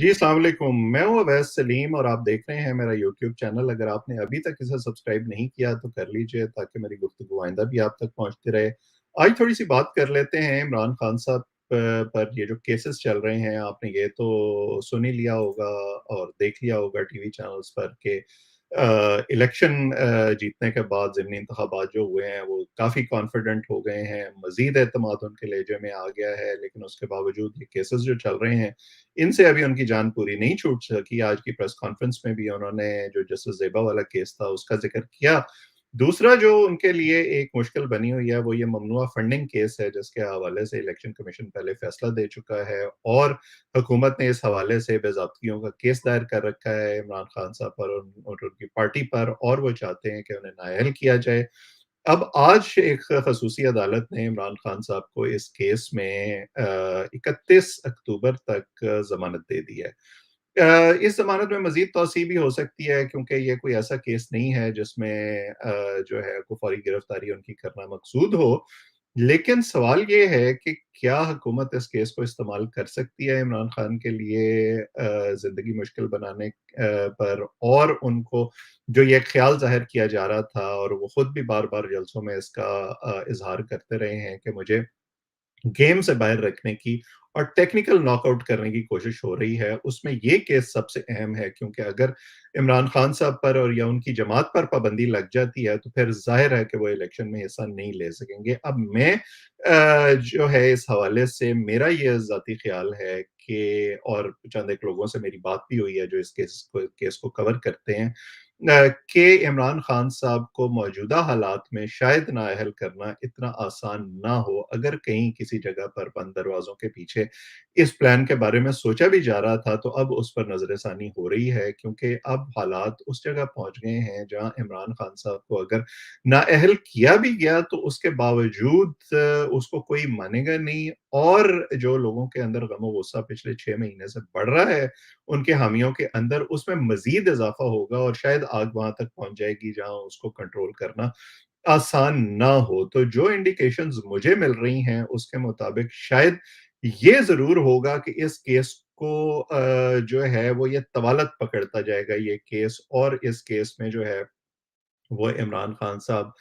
जी, अस्सलाम वालेकुम। मैं हूँ अवैस सलीम और आप देख रहे हैं मेरा यूट्यूब चैनल। अगर आपने अभी तक इसे सब्सक्राइब नहीं किया तो कर लीजिए ताकि मेरी गुफ्तगू आइंदा भी आप तक पहुँचती रहे। आज थोड़ी-सी बात कर लेते हैं इमरान खान साहब पर ये जो केसेस चल रहे हैं, आपने ये तो सुन ही लिया होगा और देख लिया होगा टीवी चैनल्स पर कि इलेक्शन जीतने के बाद ज़िमनी इंतखाबात जो हुए हैं वो काफ़ी कॉन्फिडेंट हो गए हैं, मज़ीद एतमाद उनके लहजे में आ गया है, लेकिन उसके बावजूद ये केसेस जो चल रहे हैं इनसे अभी उनकी जान पूरी नहीं छूट सकी। आज की प्रेस कॉन्फ्रेंस में भी उन्होंने जो जस्टिस ज़ेबा वाला केस था, उसका ज़िक्र किया। दूसरा जो उनके लिए एक मुश्किल बनी हुई है, वो ये ममनुआ फंडिंग केस है, जिसके हवाले से इलेक्शन कमीशन पहले फैसला दे चुका है और हुकूमत ने इस हवाले से बेज़ाब्तियों का केस दायर कर रखा है इमरान खान साहब पर और उनकी पार्टी पर, और वो चाहते हैं कि उन्हें नाअहल किया जाए। अब आज एक खसूसी अदालत ने इमरान खान साहब को इस केस में 31 अक्टूबर तक ज़मानत दे दी है। इस ज़मानत में मज़ीद तौसीए भी हो सकती है, क्योंकि ये कोई ऐसा केस नहीं है जिसमें जो है को फौरी गिरफ्तारी उनकी करना मकसूद हो। लेकिन सवाल ये है कि क्या हुकूमत इस केस को इस्तेमाल कर सकती है इमरान खान के लिए ज़िंदगी मुश्किल बनाने पर, और उनको जो ये ख़्याल ज़ाहिर किया जा रहा था और वो खुद भी बार-बार जलसों में इसका इज़हार करते रहे हैं कि मुझे गेम से बाहर रखने की और टेक्निकल नॉकआउट करने की कोशिश हो रही है, उसमें ये केस सबसे अहम है, क्योंकि अगर इमरान खान साहब पर और या उनकी जमात पर पाबंदी लग जाती है, तो फिर ज़ाहिर है कि वो इलेक्शन में हिस्सा नहीं ले सकेंगे। अब मैं जो है इस हवाले से मेरा ये ज़ाती ख़्याल है कि, और चंद एक लोगों से मेरी बात भी हुई है जो इस केस को कवर करते हैं, कि इमरान खान साहब को मौजूदा हालात में शायद नाअहल करना इतना आसान ना हो। अगर कहीं किसी जगह पर बंद दरवाज़ों के पीछे इस प्लान के बारे में सोचा भी जा रहा था, तो अब उस पर नज़र-ए-सानी हो रही है, क्योंकि अब हालात उस जगह पहुँच गए हैं जहाँ इमरान खान साहब को अगर नाअहल किया भी गया, तो उसके बावजूद उसको कोई मानेगा नहीं, और जो लोगों के अंदर गम-ओ-गुस्सा पिछले 6 महीने से बढ़ रहा है, उनके हामियों के अंदर, उसमें मज़ीद इज़ाफ़ा होगा और शायद आग वहाँ तक पहुँच जाएगी जहाँ उसको कंट्रोल करना आसान ना हो। तो जो इंडिकेशंस मुझे मिल रही हैं, उसके मुताबिक शायद ये ज़रूर होगा कि इस केस को जो है वो ये तवालत पकड़ता जाएगा ये केस, और इस केस में जो है वो इमरान खान साहब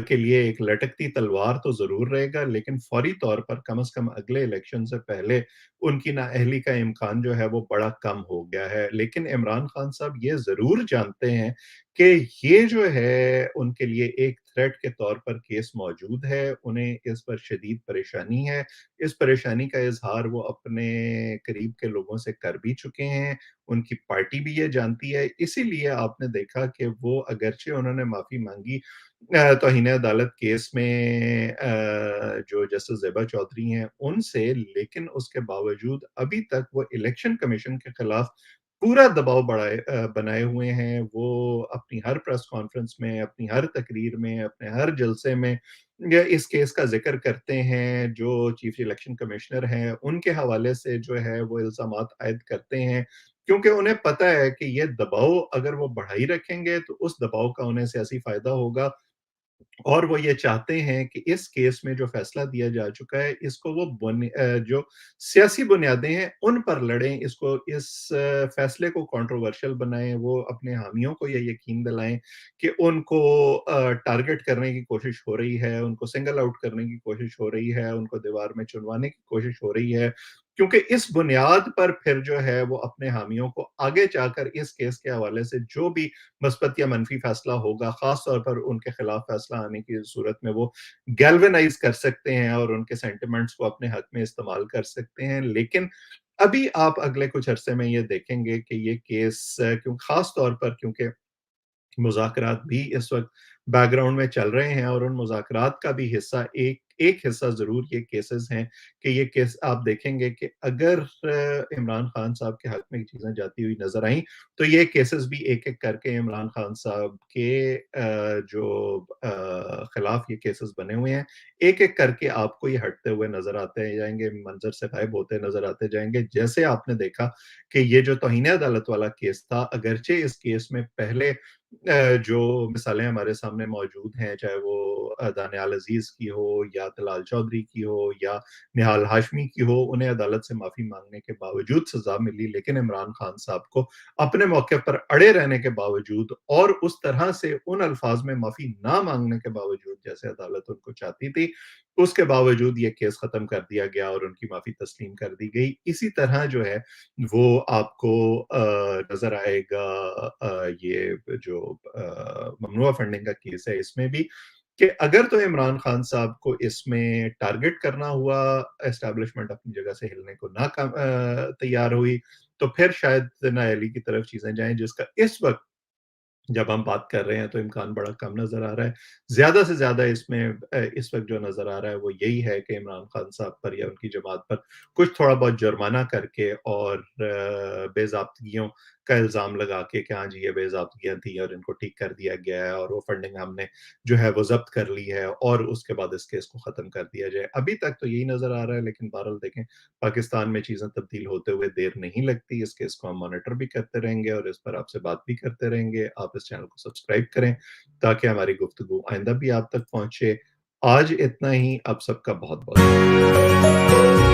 के लिए एक लटकती तलवार तो ज़रूर रहेगा, लेकिन फ़ौरी तौर पर कम से कम अगले इलेक्शन से पहले उनकी नाअहली का इम्कान जो है वो बड़ा कम हो गया है। लेकिन इमरान खान साहब ये ज़रूर जानते हैं कि ये जो है उनके लिए एक थ्रेट के तौर पर केस मौजूद है, उन्हें इस पर शदीद परेशानी है। इस परेशानी का इज़हार वो अपने करीब के लोगों से कर भी चुके हैं, उनकी पार्टी भी ये जानती है, इसीलिए आपने देखा कि वो अगरचे उन्होंने माफ़ी माँगी तौहीन अदालत केस में जो जस्टिस ज़ेबा चौधरी हैं उनसे, लेकिन उसके बावजूद अभी तक वो इलेक्शन कमीशन के खिलाफ पूरा दबाव बनाए हुए हैं। वो अपनी हर प्रेस कॉन्फ्रेंस में, अपनी हर तकरीर में, अपने हर जलसे में इस केस का ज़िक्र करते हैं। जो चीफ इलेक्शन कमिश्नर हैं, उनके हवाले से जो है वो इल्ज़ामात आयद करते हैं, क्योंकि उन्हें पता है कि ये दबाव अगर वो बढ़ाई रखेंगे, तो उस दबाव का उन्हें सियासी फ़ायदा होगा, और वो ये चाहते हैं कि इस केस में जो फैसला दिया जा चुका है, इसको वो जो सियासी बुनियादें हैं, उन पर लड़ें, इसको इस फैसले को कंट्रोवर्शियल बनाएँ, वो अपने हामियों को ये यकीन दिलाएँ कि उनको टारगेट करने की कोशिश हो रही है, उनको सिंगल आउट करने की कोशिश हो रही है, उनको दीवार में चुनवाने की कोशिश हो रही है। क्योंकि इस बुनियाद पर फिर जो है वो अपने हामियों को आगे जाकर इस केस के हवाले से जो भी मस्बत या मनफी फैसला होगा, ख़ास तौर पर उनके खिलाफ फैसला आने की सूरत में वो गैल्वेनाइज़ कर सकते हैं और उनके सेंटिमेंट्स को अपने हक में इस्तेमाल कर सकते हैं। लेकिन अभी आप अगले कुछ अरसे में ये देखेंगे कि ये केस ख़ास तौर पर क्योंकि मुज़ाकरात भी इस वक़्त बैकग्राउंड में चल रहे हैं, और उन मुज़ाकरात का भी हिस्सा एक एक हिस्सा ज़रूर ये केसेज़ हैं, कि ये केस आप देखेंगे कि अगर इमरान खान साहब के हक़ में ये चीज़ें जाती हुई नज़र आईं, तो ये केसेज़ भी एक-एक करके इमरान खान साहब के जो खिलाफ ये केसेज़ बने हुए हैं, एक-एक करके आपको ये हटते हुए नज़र आते जाएँगे, मंज़र से गायब होते नज़र आते जाएँगे। जैसे आपने देखा कि ये जो तौहीन अदालत वाला केस था, अगरचे इस केस में पहले जो मिसालें हमारे सामने मौजूद हैं, चाहे वो दानियाल अज़ीज़ की हो या बात हिलाल चौधरी की हो या निहाल हाशमी की हो, उन्हें अदालत से माफ़ी माँगने के बावजूद सज़ा मिली, लेकिन इमरान खान साहब को अपने मौके पर अड़े रहने के बावजूद और उस तरह से उन अल्फाज़ में माफ़ी ना माँगने के बावजूद जैसे अदालत उनको चाहती थी, उसके बावजूद ये केस ख़त्म कर दिया गया और उनकी माफ़ी तस्लीम कर दी गई। इसी तरह जो है वो आपको नज़र आएगा ये जो ममनुआ फंडिंग का केस है इसमें भी कि अगर तो इमरान खान साहब को इसमें टारगेट करना हुआ, एस्टैब्लिशमेंट अपनी जगह से हिलने को तैयार हुई, तो फिर शायद नाअहली की तरफ चीज़ें जाएँ, जिसका इस वक़्त जब हम बात कर रहे हैं तो इम्कान बड़ा कम नज़र आ रहा है। ज़्यादा से ज़्यादा इसमें इस वक़्त जो नज़र आ रहा है वो यही है कि इमरान खान साहब पर या उनकी जमात पर कुछ थोड़ा बहुत जुर्माना करके और बेज़ाब्तगियों का इल्ज़ाम लगा के कि हाँ जी, ये बेज़ाब्तगियाँ थी और इनको ठीक कर दिया गया है और वो फंडिंग हमने जो है वो ज़ब्त कर ली है और उसके बाद इस केस को ख़त्म कर दिया जाए। अभी तक तो यही नज़र आ रहा है, लेकिन बहरहाल देखें, पाकिस्तान में चीज़ें तब्दील होते हुए देर नहीं लगती। इस केस को हम मॉनिटर भी करते रहेंगे और इस पर आपसे बात भी करते रहेंगे। आप इस चैनल को सब्सक्राइब करें ताकि हमारी गुफ्तगू आइंदा भी आप तक पहुँचे। आज इतना ही। आप सबका बहुत-बहुत